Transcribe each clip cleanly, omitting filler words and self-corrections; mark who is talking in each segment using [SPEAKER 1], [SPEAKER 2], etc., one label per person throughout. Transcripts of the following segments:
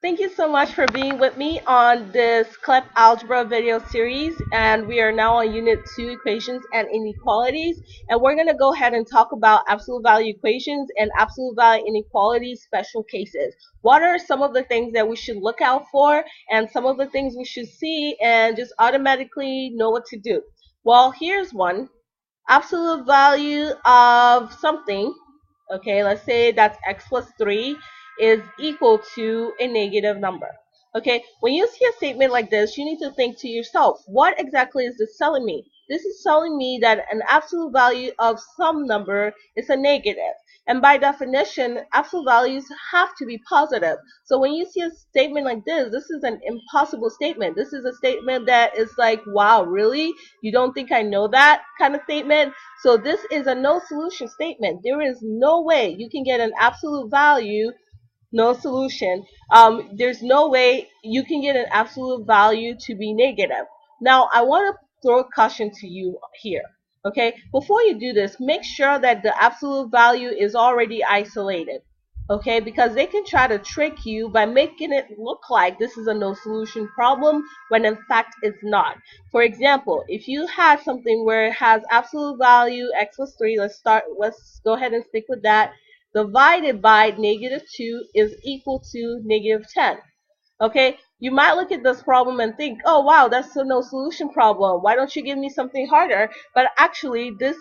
[SPEAKER 1] Thank you so much for being with me on this CLEP Algebra video series, and we are now on Unit 2, Equations and Inequalities, and we're going to go ahead and talk about absolute value equations and absolute value inequality special cases. What are some of the things that we should look out for, and some of the things we should see and just automatically know what to do? Well, here's one. Absolute value of something, okay, let's say that's x plus 3 is equal to a negative number. Okay, when you see a statement like this, you need to think to yourself, what exactly is this telling me? This is telling me that an absolute value of some number is a negative. And by definition, absolute values have to be positive. So when you see a statement like this is an impossible statement. This is a statement that is like, wow, really? You don't think I know that kind of statement? So this is a no solution statement. There is no way you can get an absolute value, no solution. There's no way you can get an absolute value to be negative. Now, I want to throw a caution to you here. Okay, before you do this, make sure that the absolute value is already isolated. Okay, because they can try to trick you by making it look like this is a no solution problem when in fact it's not. For example, if you had something where it has absolute value x plus 3, let's go ahead and stick with that, divided by negative 2 is equal to negative 10. Okay, you might look at this problem and think, oh wow, that's a no solution problem. Why don't you give me something harder? But actually, this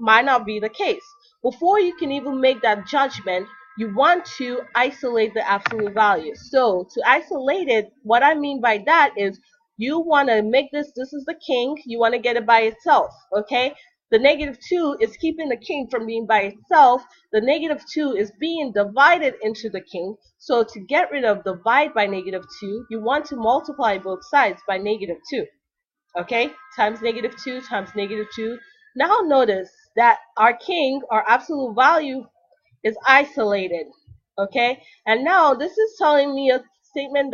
[SPEAKER 1] might not be the case. Before you can even make that judgment, you want to isolate the absolute value. So to isolate it, what I mean by that is you want to make this is the king, you want to get it by itself, okay? The negative 2 is keeping the king from being by itself. The negative 2 is being divided into the king. So to get rid of divide by negative 2, you want to multiply both sides by negative 2. Okay? Times negative 2 times negative 2. Now notice that our king, our absolute value, is isolated. Okay? And now this is telling me a statement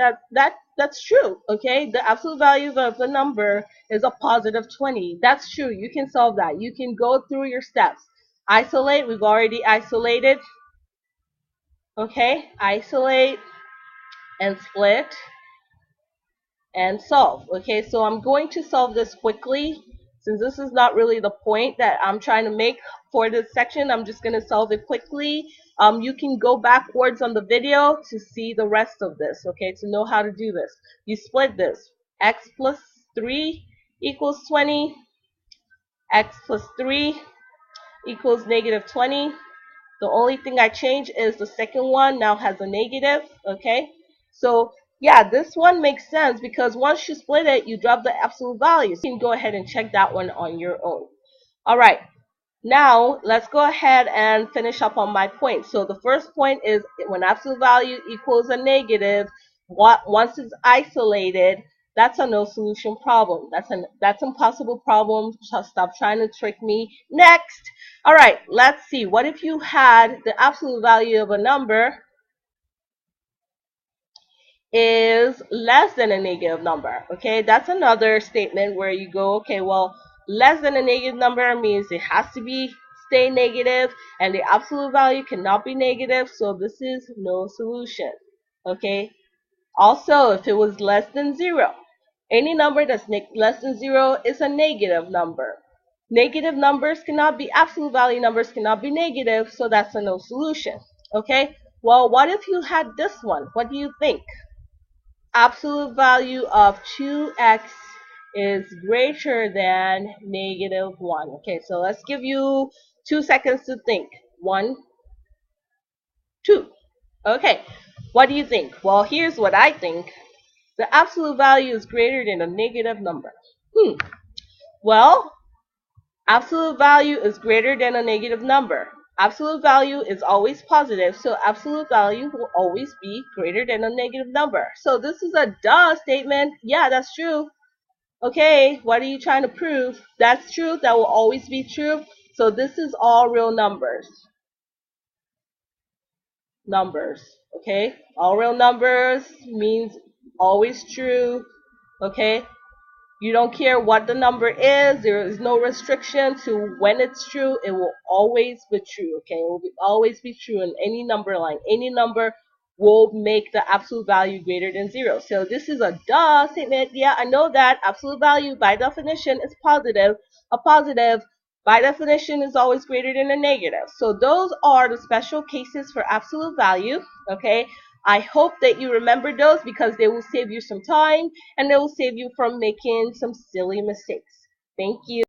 [SPEAKER 1] that's true. Okay? The absolute value of the number is a positive 20. That's true. You can solve that. You can go through your steps. Isolate, we've already isolated. Okay? Isolate and split and solve. Okay, so I'm going to solve this quickly. Since this is not really the point that I'm trying to make for this section, I'm just going to solve it quickly. You can go backwards on the video to see the rest of this, okay, to know how to do this. You split this. X plus 3 equals 20. X plus 3 equals negative 20. The only thing I change is the second one now has a negative, okay? So yeah, this one makes sense because once you split it, you drop the absolute value. So you can go ahead and check that one on your own. All right, now let's go ahead and finish up on my point. So the first point is when absolute value equals a negative, once it's isolated, that's a no solution problem. That's impossible problem. Stop trying to trick me. Next. All right, let's see. What if you had the absolute value of a number is less than a negative number? Okay, that's another statement where you go, okay, well, less than a negative number means it has to be stay negative, and the absolute value cannot be negative, so this is no solution. Okay. Also, if it was less than 0, any number that's less than 0 is a negative number. Negative numbers cannot be, absolute value numbers cannot be negative, so that's a no solution. Okay? Well, what if you had this one? What do you think? Absolute value of 2x is greater than negative 1. Okay, so let's give you 2 seconds to think. 1, 2. Okay, what do you think? Well, here's what I think. The absolute value is greater than a negative number. Well, absolute value is greater than a negative number. Absolute value is always positive, so absolute value will always be greater than a negative number. So this is a duh statement. Yeah, that's true. Okay, what are you trying to prove? That's true. That will always be true. So this is all real numbers. Okay? All real numbers means always true. Okay? You don't care what the number is. There is no restriction to when it's true. It will always be true. Okay? It will always be true in any number line. Any number will make the absolute value greater than 0. So this is a duh statement. Yeah, I know that absolute value by definition is positive. A positive by definition is always greater than a negative. So those are the special cases for absolute value. Okay. I hope that you remember those because they will save you some time and they will save you from making some silly mistakes. Thank you.